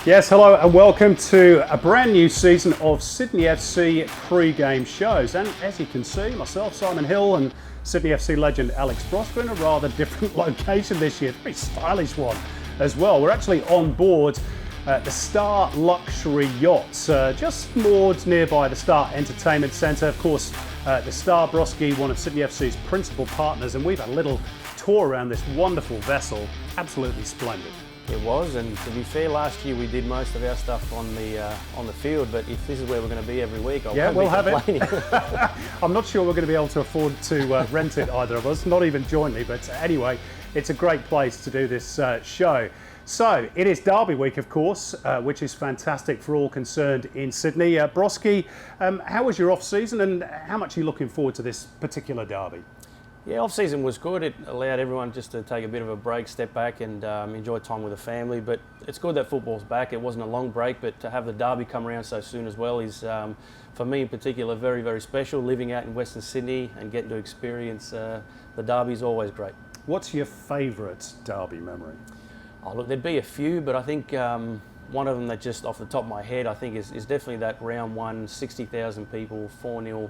Yes, hello and welcome to a brand new season of Sydney FC pre-game shows. And as you can see, myself, Simon Hill, and Sydney FC legend Alex Brosque are in a rather different location this year. A very stylish one as well. We're actually on board the Star Luxury Yachts, just moored nearby the Star Entertainment Centre. Of course, the Star Brosque, one of Sydney FC's principal partners, and we've had a little tour around this wonderful vessel. Absolutely splendid. It was, and to be fair, last year we did most of our stuff on the field. But if this is where we're going to be every week, we'll have it. I'm not sure we're going to be able to afford to rent it, either of us, not even jointly. But anyway, it's a great place to do this show. So it is Derby week, of course, which is fantastic for all concerned in Sydney. Brosque, how was your off season, and how much are you looking forward to this particular derby? Yeah, off-season was good. It allowed everyone just to take a bit of a break, step back and enjoy time with the family. But it's good that football's back. It wasn't a long break, but to have the derby come around so soon as well is, for me in particular, very, very special. Living out in Western Sydney and getting to experience the derby is always great. What's your favourite derby memory? Oh, look, there'd be a few, but I think one of them that just off the top of my head, I think is definitely that round one, 60,000 people, 4-0.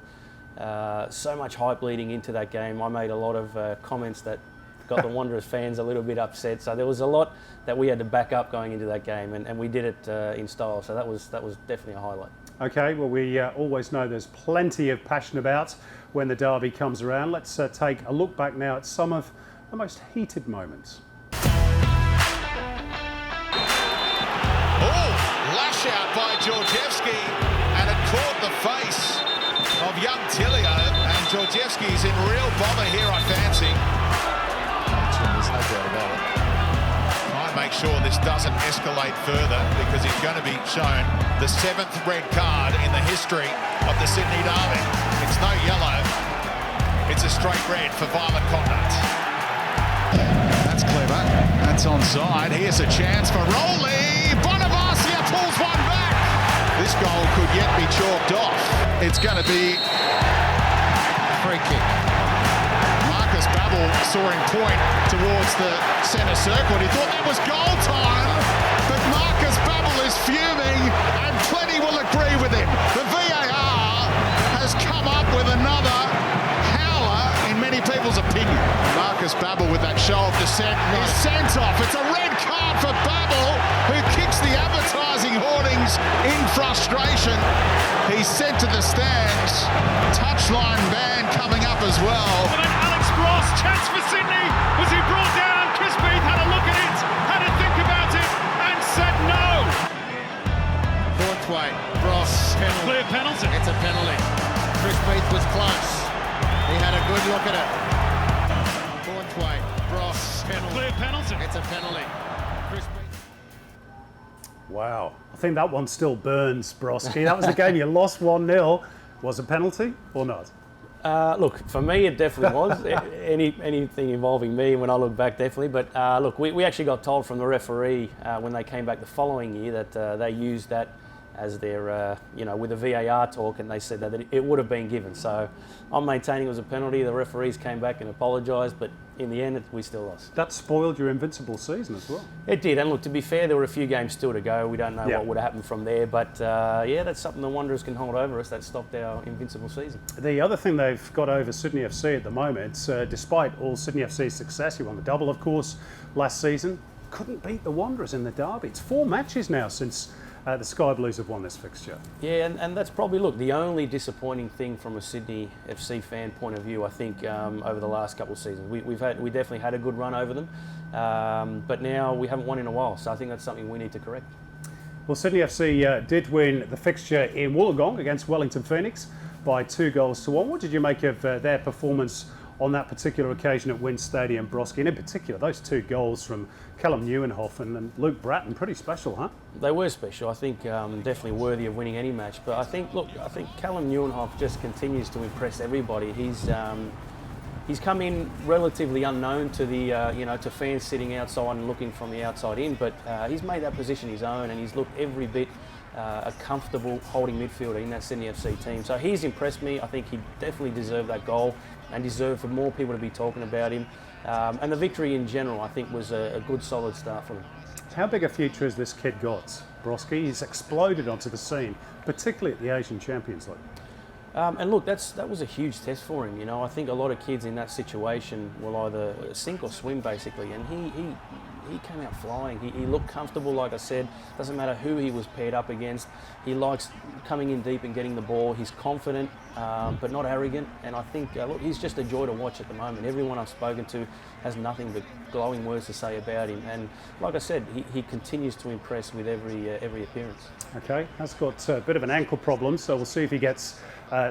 So much hype leading into that game. I made a lot of comments that got the Wanderers fans a little bit upset. So there was a lot that we had to back up going into that game, and we did it in style. So that was definitely a highlight. Okay, well, we always know there's plenty of passion about when the derby comes around. Let's take a look back now at some of the most heated moments. Oh, lash out by Georgievski, and it caught the face of young Tillio, and Georgievski's in real bomber here, I fancy. There's no doubt about it. Try and make sure this doesn't escalate further, because he's going to be shown the 7th red card in the history of the Sydney derby. It's no yellow, it's a straight red for violent conduct. That's clever, that's onside. Here's a chance for Rowley. Bonavacia pulls one back. This goal could yet be chalked off. It's going to be a free kick. Marcus Babbel saw him point towards the centre circle, and he thought that was goal time. But Marcus Babbel is fuming, and plenty will agree with him. The VAR has come up with another howler, in many people's opinion. Marcus Babbel with that show of dissent is sent off. It's a red card for Babbel, who kicks the advertising hoardings in frustration. He's sent to the stands. Touchline ban coming up as well. And then Alex Brosque, chance for Sydney. Was he brought down? Chris Beath had a look at it, had a think about it, and said no. Thornthwaite, Brosque, penalty. Clear penalty. It's a penalty. Chris Beath was close. He had a good look at it. Thornthwaite, Brosque, penalty. Clear penalty. It's a penalty. Chris Beath. Wow, I think that one still burns, Brosque. That was the game you lost 1-0. Was it a penalty or not? Look, for me it definitely was. Anything involving me, when I look back, definitely. But look, we actually got told from the referee when they came back the following year that they used that as their, with the VAR talk, and they said that it would have been given. So I'm maintaining it was a penalty. The referees came back and apologised, but in the end, we still lost. That spoiled your invincible season as well. It did, and look, to be fair, there were a few games still to go. We don't know what would have happened from there, but that's something the Wanderers can hold over us. That stopped our invincible season. The other thing they've got over Sydney FC at the moment, despite all Sydney FC's success, you won the double, of course, last season, couldn't beat the Wanderers in the derby. It's 4 matches now since the Sky Blues have won this fixture. Yeah, and that's probably, look, the only disappointing thing from a Sydney FC fan point of view, I think, over the last couple of seasons. We definitely had a good run over them, but now we haven't won in a while, so I think that's something we need to correct. Well, Sydney FC did win the fixture in Wollongong against Wellington Phoenix by 2-1. What did you make of their performance on that particular occasion at Wynn Stadium, Brosque? And in particular, those 2 goals from Callum Nieuwenhof and Luke Bratton, pretty special, huh? They were special. I think definitely worthy of winning any match. But I think Callum Nieuwenhof just continues to impress everybody. He's come in relatively unknown to the to fans sitting outside and looking from the outside in. But he's made that position his own, and he's looked every bit a comfortable holding midfielder in that Sydney FC team. So he's impressed me. I think he definitely deserved that goal and deserved for more people to be talking about him. And the victory in general, I think, was a good, solid start for them. How big a future has this kid got, Brosque? He's exploded onto the scene, particularly at the Asian Champions League. And look, that was a huge test for him. You know, I think a lot of kids in that situation will either sink or swim, basically. And he came out flying. He looked comfortable, like I said. Doesn't matter who he was paired up against. He likes coming in deep and getting the ball. He's confident, but not arrogant. And I think, look, he's just a joy to watch at the moment. Everyone I've spoken to has nothing but glowing words to say about him. And like I said, he continues to impress with every appearance. Okay, has got a bit of an ankle problem, so we'll see if he gets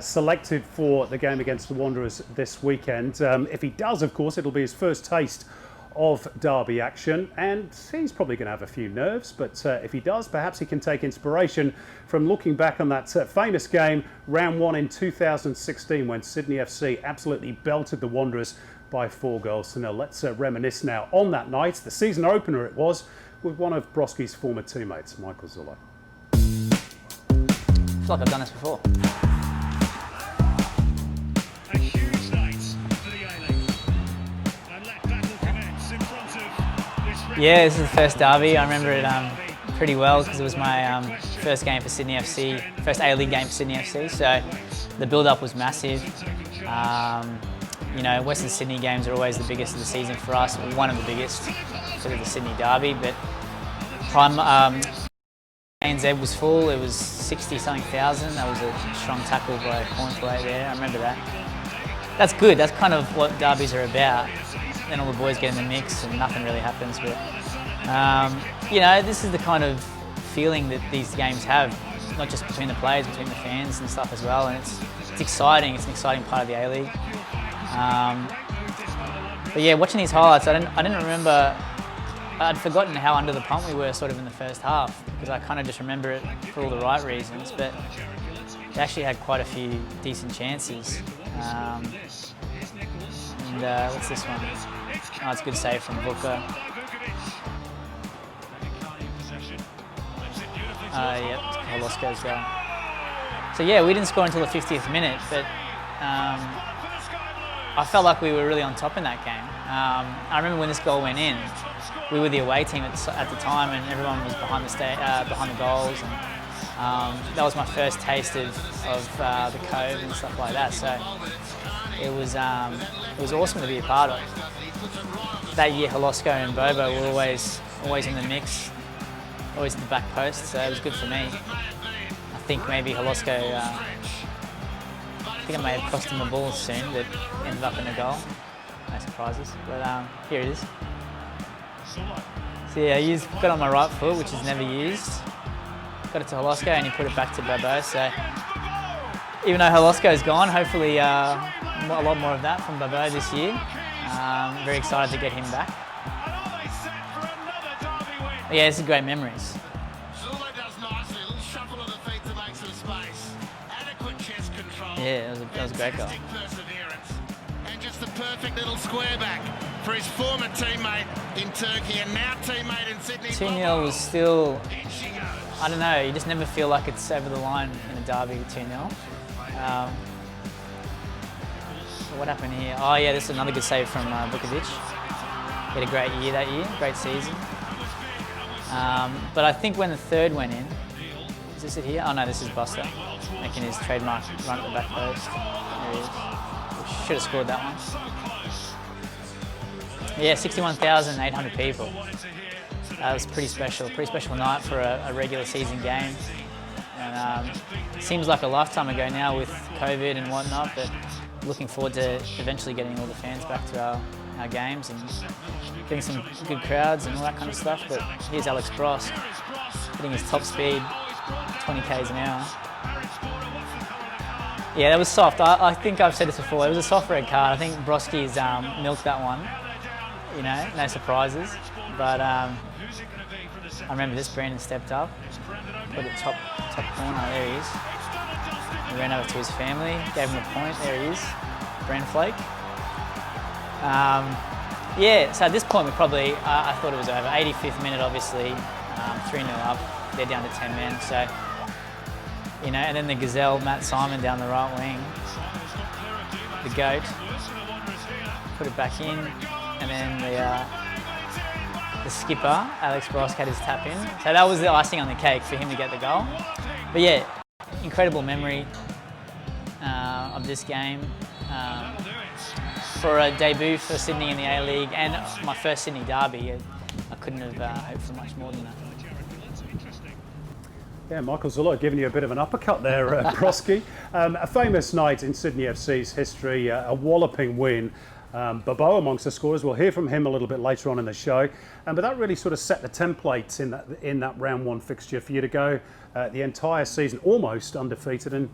selected for the game against the Wanderers this weekend. If he does, of course, it'll be his first taste of derby action, and he's probably going to have a few nerves, but if he does, perhaps he can take inspiration from looking back on that famous game, round 1 in 2016, when Sydney FC absolutely belted the Wanderers by 4-0. Let's reminisce now on that night, the season opener it was, with one of Brosque's former teammates, Michael Zullo. I feel like I've done this before. A huge night for the A-League. And let battle commence in front of this. Yeah, this is the first derby. I remember it pretty well because it was my first game for Sydney FC, first A-League game for Sydney FC. So the build-up was massive. You know, Western Sydney games are always the biggest of the season for us, one of the biggest because of the Sydney derby. But ANZ was full. It was 60-something thousand. That was a strong tackle by Cornthwaite there. I remember that. That's good. That's kind of what derbies are about. Then all the boys get in the mix and nothing really happens. But you know, this is the kind of feeling that these games have, not just between the players, between the fans and stuff as well. And it's exciting. It's an exciting part of the A-League. But yeah, watching these highlights, I didn't remember. I'd forgotten how under the pump we were sort of in the first half, because I kind of just remember it for all the right reasons, but they actually had quite a few decent chances. What's this one? Oh, it's a good save from Booker. Yep, Holosco's goal. So yeah, we didn't score until the 50th minute, but I felt like we were really on top in that game. I remember when this goal went in, we were the away team at the time, and everyone was behind the goals. And, that was my first taste of the Cove and stuff like that. So it was awesome to be a part of. That year, Holosco and Bobo were always in the mix, always at the back post. So it was good for me. I think maybe Holosco. I think I may have cost him a ball soon that ended up in a goal. No surprises, but here it is. So yeah, I got it on my right foot, which is never used. Got it to Holosco and he put it back to Bobo. So even though Holosco's gone, hopefully a lot more of that from Bobo this year. Very excited to get him back. But yeah, this is great memories. Yeah, that was a great goal. And just the perfect little square back for his former teammate in Turkey and now teammate in Sydney. 2-0 was still, I don't know, you just never feel like it's over the line in a derby with 2-0. What happened here? Oh yeah, this is another good save from Vukovic. He had a great year that year, great season. But I think when the third went in, is this it here? Oh no, this is Buster making his trademark run at the back post. There he is. Should have scored that one. Yeah, 61,800 people. That was pretty special night for a regular season game. And seems like a lifetime ago now with COVID and whatnot, but looking forward to eventually getting all the fans back to our games and getting some good crowds and all that kind of stuff. But here's Alex Brosque hitting his top speed, 20 k's an hour. Yeah, that was soft. I think I've said this before. It was a soft red card. I think Brosque's milked that one. You know, no surprises. But I remember this. Brandon stepped up, put it top corner. There he is. He ran over to his family, gave him a point. There he is, Brand Flake. Yeah. So at this point, we probably I thought it was over. 85th minute, obviously, 3-0 up. They're down to 10 men. So. You know, and then the Gazelle, Matt Simon down the right wing, the GOAT, put it back in, and then the the skipper, Alex Brosque, had his tap in. So that was the icing on the cake for him to get the goal. But yeah, incredible memory of this game. For a debut for Sydney in the A-League and my first Sydney derby, I couldn't have hoped for much more than that. Yeah, Michael Zullo giving you a bit of an uppercut there, Brosque. A famous night in Sydney FC's history, a walloping win. Bobo amongst the scorers. We'll hear from him a little bit later on in the show. But that really sort of set the template in that round one fixture for you to go the entire season almost undefeated and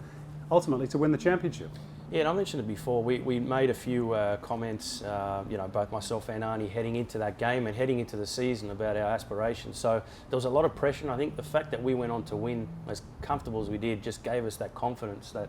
ultimately to win the championship. Yeah, and I mentioned it before. We made a few comments, both myself and Arnie, heading into that game and heading into the season about our aspirations. So there was a lot of pressure, and I think the fact that we went on to win as comfortable as we did just gave us that confidence that,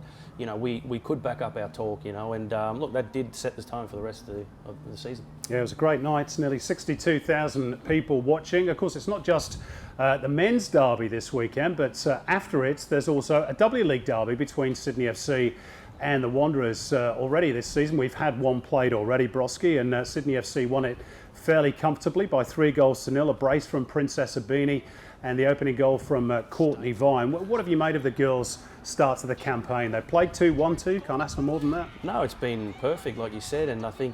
we could back up our talk, and look, that did set the tone for the rest of the season. Yeah, it was a great night. Nearly 62,000 people watching. Of course, it's not just the men's derby this weekend, but after it, there's also a W-League derby between Sydney FC and the Wanderers. Already this season. We've had one played already, Brosque, and Sydney FC won it fairly comfortably by 3-0, a brace from Princess Abini and the opening goal from Courtney Vine. What have you made of the girls' start to the campaign? They played 2-1-2, can't ask for more than that. No, it's been perfect, like you said, and I think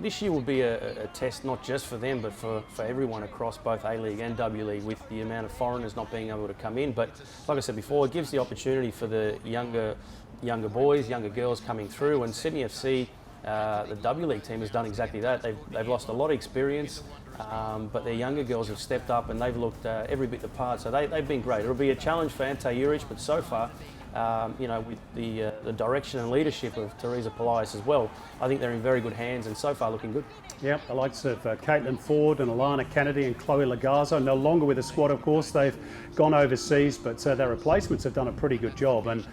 this year will be a test not just for them, but for everyone across both A-League and W-League, with the amount of foreigners not being able to come in. But like I said before, it gives the opportunity for the younger boys, younger girls coming through, and Sydney FC, the W-League team, has done exactly that. They've lost a lot of experience, but their younger girls have stepped up and they've looked every bit the part, so they've been great. It'll be a challenge for Ante Juric, but so far, with the direction and leadership of Teresa Polias as well, I think they're in very good hands and so far looking good. Yep, the likes of Caitlin Ford and Alana Kennedy and Chloe Lagazo, no longer with the squad, of course. They've gone overseas, but their replacements have done a pretty good job. And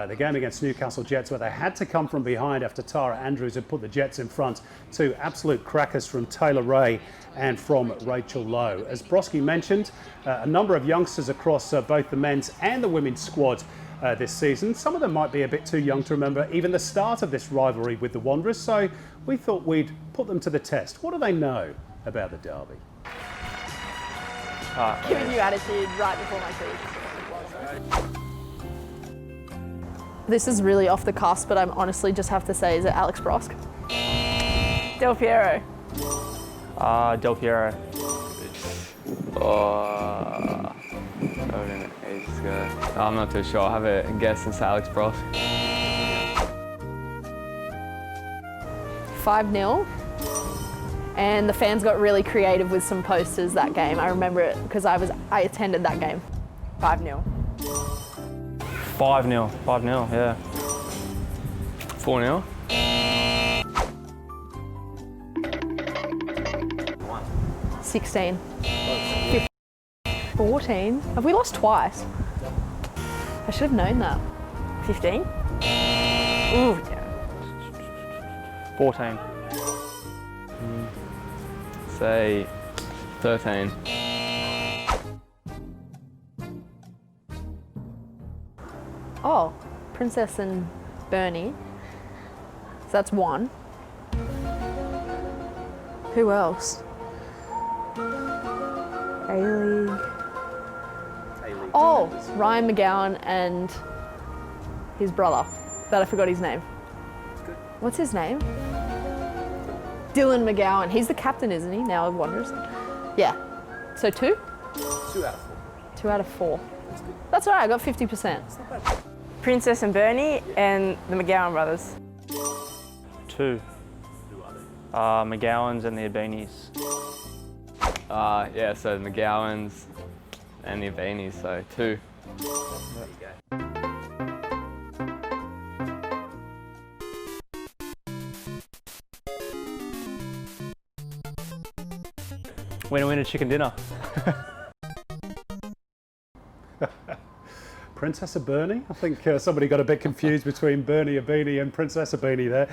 the game against Newcastle Jets, where they had to come from behind after Tara Andrews had put the Jets in front, two absolute crackers from Taylor Ray and from Rachel Lowe. As Brosque mentioned, a number of youngsters across both the men's and the women's squad this season. Some of them might be a bit too young to remember even the start of this rivalry with the Wanderers, so we thought we'd put them to the test. What do they know about the derby? Giving you attitude right before my feet. This is really off the cusp, but I honestly just have to say, is it Alex Brosque? Del Piero. Del Piero. Ages ago. I'm not too sure. I'll have a guess. It's Alex Brosque. 5-0. And the fans got really creative with some posters that game. I remember it because I attended that game. 5-0. 5-0. 5-0, yeah. 4-0. 16. 15. 14. Have we lost twice? I should have known that. 15. Ooh, yeah. 14. Say 13. Oh, Princess and Bernie. So that's 1. Who else? A-League. Oh, Ryan McGowan and his brother, but I forgot his name. What's his name? Dylan McGowan. He's the captain, isn't he, now of Wanderers? Yeah. So 2? 2 out of 4. 2 out of 4. That's all right, I got 50%. Princess and Bernie and the McGowan brothers. 2. McGowan's and the Abinis. Yeah, so the McGowans and the Abinis, so 2. There you go. Winner, chicken dinner. Princess Abini? I think somebody got a bit confused between Bernie Abini and Princess Abini there.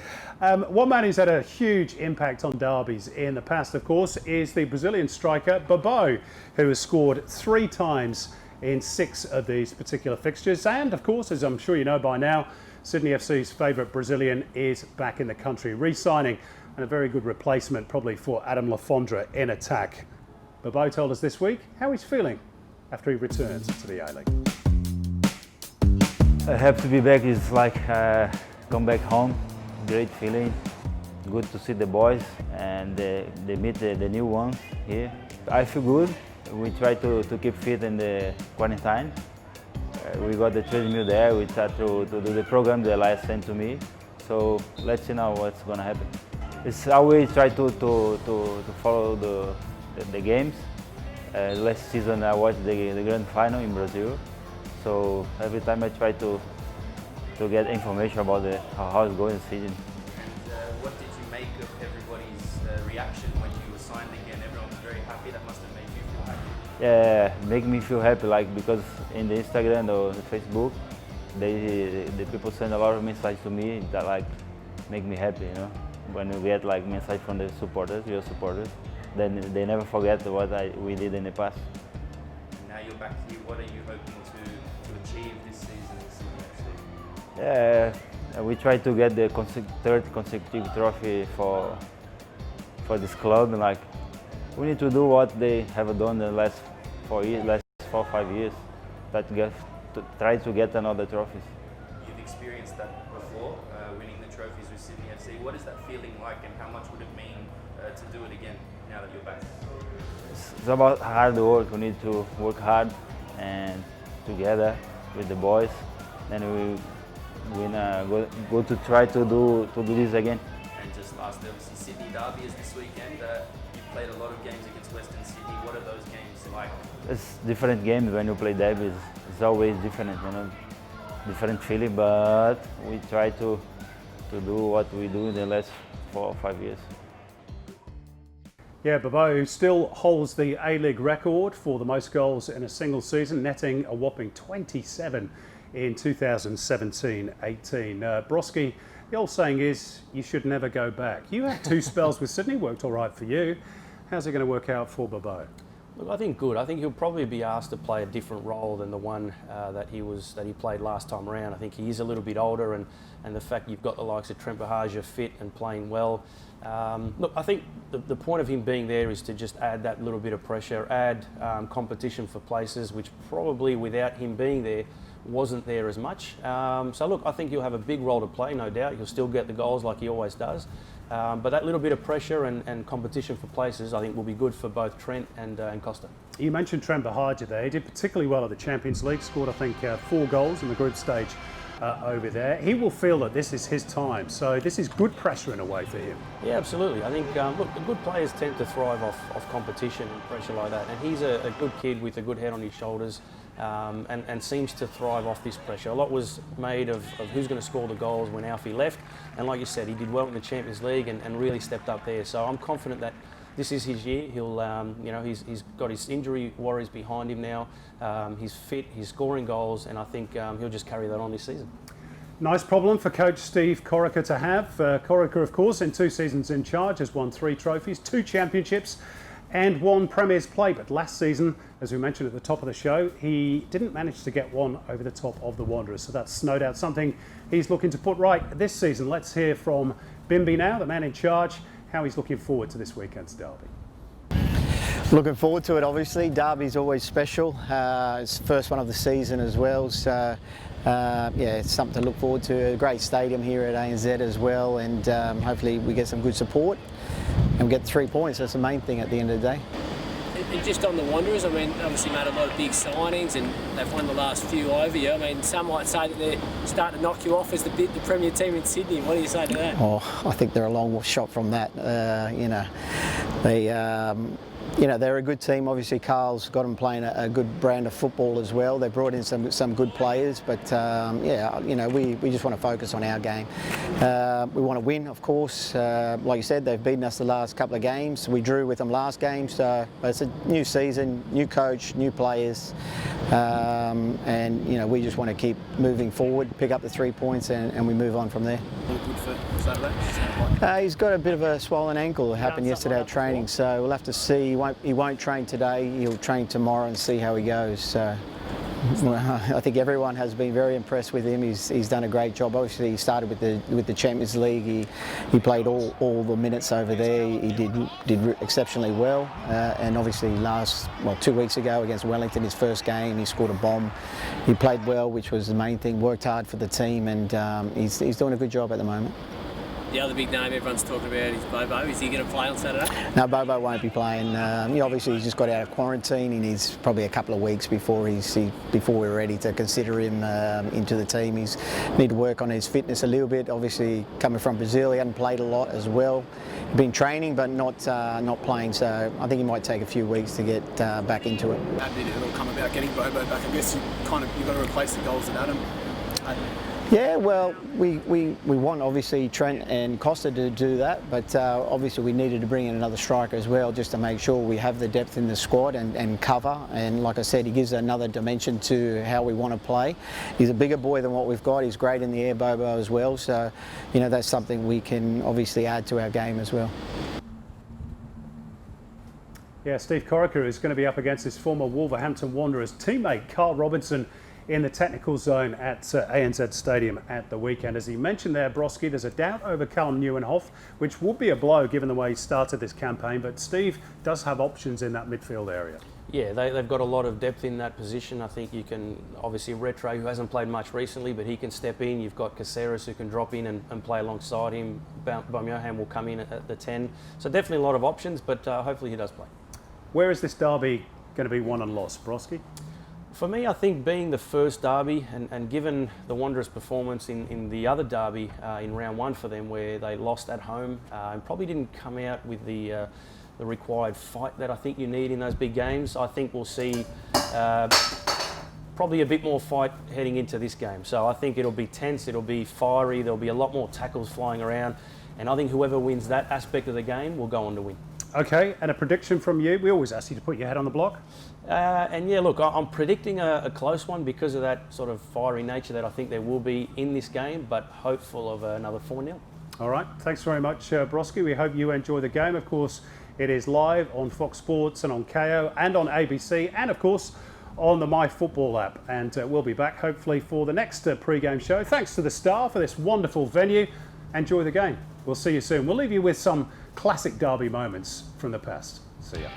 One man who's had a huge impact on derbies in the past, of course, is the Brazilian striker Bobo, who has scored 3 times in 6 of these particular fixtures. And, of course, as I'm sure you know by now, Sydney FC's favourite Brazilian is back in the country, re-signing, and a very good replacement probably for Adam Lafondra in attack. Bobo told us this week how he's feeling after he returns to the A-League. Happy to be back. It's like come back home. Great feeling. Good to see the boys and they meet the new ones here. I feel good. We try to keep fit in the quarantine. We got the treadmill there. We try to do the program the last sent to me. So let's see now what's gonna happen. It's always try to follow the games. Last season I watched the grand final in Brazil. So every time I try to get information about how it's going in Sydney. What did you make of everybody's reaction when you were signed again? Everyone was very happy. That must have made you feel happy. Yeah, make me feel happy. Like because in the Instagram or the Facebook, the people send a lot of messages to me that like make me happy. You know, when we get like message from the supporters, your supporters, then they never forget what we did in the past. Now you're back here. What are you hoping to achieve this season in Sydney FC? Yeah, we try to get the third consecutive trophy for this club. And like, we need to do what they have done the last 4 or 5 years. Try to get another trophies. You've experienced that before, winning the trophies with Sydney FC. What is that feeling like, and how much would it mean to do it again now that you're back? It's about hard work. We need to work hard and together with the boys. Then we go to try to do this again. And just lastly, obviously Sydney Derby is this weekend. You've played a lot of games against Western Sydney. What are those games like? It's different games when you play derbies. It's always different, you know, different feeling. But we try to do what we do in the last 4 or 5 years. Yeah, Bobo still holds the A-League record for the most goals in a single season, netting a whopping 27 in 2017-18. Brosque, the old saying is, you should never go back. You had 2 spells with Sydney, worked all right for you. How's it going to work out for Bobo? Look, I think good. I think he'll probably be asked to play a different role than the one that he played last time around. I think he is a little bit older, and the fact you've got the likes of Trent Bahagia fit and playing well. Look, I think the point of him being there is to just add that little bit of pressure, add competition for places, which probably without him being there wasn't there as much. So look, I think he'll have a big role to play, no doubt. He'll still get the goals like he always does. But that little bit of pressure and competition for places, I think, will be good for both Trent and Costa. You mentioned Trent Bahagia there. He did particularly well at the Champions League, scored, I think, 4 goals in the group stage over there. He will feel that this is his time, so this is good pressure in a way for him. Yeah, absolutely. I think, look, the good players tend to thrive off competition and pressure like that, and he's a good kid with a good head on his shoulders. And seems to thrive off this pressure. A lot was made of who's going to score the goals when Alfie left, and like you said, he did well in the Champions League and really stepped up there. So I'm confident that this is his year. He'll, he's got his injury worries behind him now. He's fit, he's scoring goals, and I think he'll just carry that on this season. Nice problem for coach Steve Corica to have. Corica, of course, in 2 seasons in charge, has won 3 trophies, 2 championships, and 1 Premier's play. But last season, as we mentioned at the top of the show, he didn't manage to get one over the top of the Wanderers. So that's no doubt something he's looking to put right this season. Let's hear from Bimby now, the man in charge, how he's looking forward to this weekend's derby. Looking forward to it, obviously. Derby's always special. It's the first one of the season as well. So, yeah, it's something to look forward to. A great stadium here at ANZ as well, and hopefully we get some good support and we get 3 points. That's the main thing at the end of the day. And just on the Wanderers, I mean, obviously made a lot of big signings and they've won the last few over you. I mean, some might say that they're starting to knock you off as the Premier team in Sydney. What do you say to that? Oh, I think they're a long shot from that. They're a good team. Obviously, Carl's got them playing a good brand of football as well. They brought in some good players, but we just want to focus on our game. We want to win, of course. Like you said, they've beaten us the last couple of games. We drew with them last game, so it's a new season, new coach, new players, and we just want to keep moving forward, pick up the 3 points, and we move on from there. Good for Saturday? He's got a bit of a swollen ankle. It happened yesterday at training, so we'll have to see. He won't train today. He'll train tomorrow and see how he goes. So. Well, I think everyone has been very impressed with him. He's done a great job. Obviously, he started with the Champions League. He played all the minutes over there. He did exceptionally well. And obviously, 2 weeks ago against Wellington, his first game, he scored a bomb. He played well, which was the main thing. Worked hard for the team, and he's doing a good job at the moment. The other big name everyone's talking about is Bobo. Is he going to play on Saturday? No, Bobo won't be playing. Obviously, he's just got out of quarantine. He needs probably a couple of weeks before we're ready to consider him into the team. He's need to work on his fitness a little bit. Obviously, coming from Brazil, he hadn't played a lot as well. Been training, but not playing. So I think he might take a few weeks to get back into it. How did it all come about getting Bobo back? I guess you've got to replace the goals that Adam had. Yeah, well, we want obviously Trent and Costa to do that, but obviously we needed to bring in another striker as well, just to make sure we have the depth in the squad and cover. And like I said, he gives another dimension to how we want to play. He's a bigger boy than what we've got. He's great in the air, Bobo, as well. So, that's something we can obviously add to our game as well. Yeah, Steve Corica is going to be up against his former Wolverhampton Wanderers teammate Carl Robinson in the technical zone at ANZ Stadium at the weekend. As he mentioned there, Brosque, there's a doubt over Callum Nieuwenhof, which would be a blow given the way he started this campaign, but Steve does have options in that midfield area. Yeah, they've got a lot of depth in that position. I think you can, obviously Retro, who hasn't played much recently, but he can step in. You've got Caceres who can drop in and play alongside him. Baumjohann will come in at the 10. So definitely a lot of options, but hopefully he does play. Where is this derby going to be won and lost, Brosque? For me, I think being the first derby and given the Wanderers' performance in the other derby in round one for them, where they lost at home and probably didn't come out with the required fight that I think you need in those big games, I think we'll see probably a bit more fight heading into this game. So I think it'll be tense, it'll be fiery, there'll be a lot more tackles flying around, and I think whoever wins that aspect of the game will go on to win. Okay, and a prediction from you. We always ask you to put your head on the block. And yeah, look, I'm predicting a close one because of that sort of fiery nature that I think there will be in this game, but hopeful of another 4-0. All right, thanks very much, Brosque. We hope you enjoy the game. Of course, it is live on Fox Sports and on KO and on ABC and, of course, on the MyFootball app. And we'll be back, hopefully, for the next pre-game show. Thanks to the staff for this wonderful venue. Enjoy the game. We'll see you soon. We'll leave you with some classic derby moments from the past. See ya.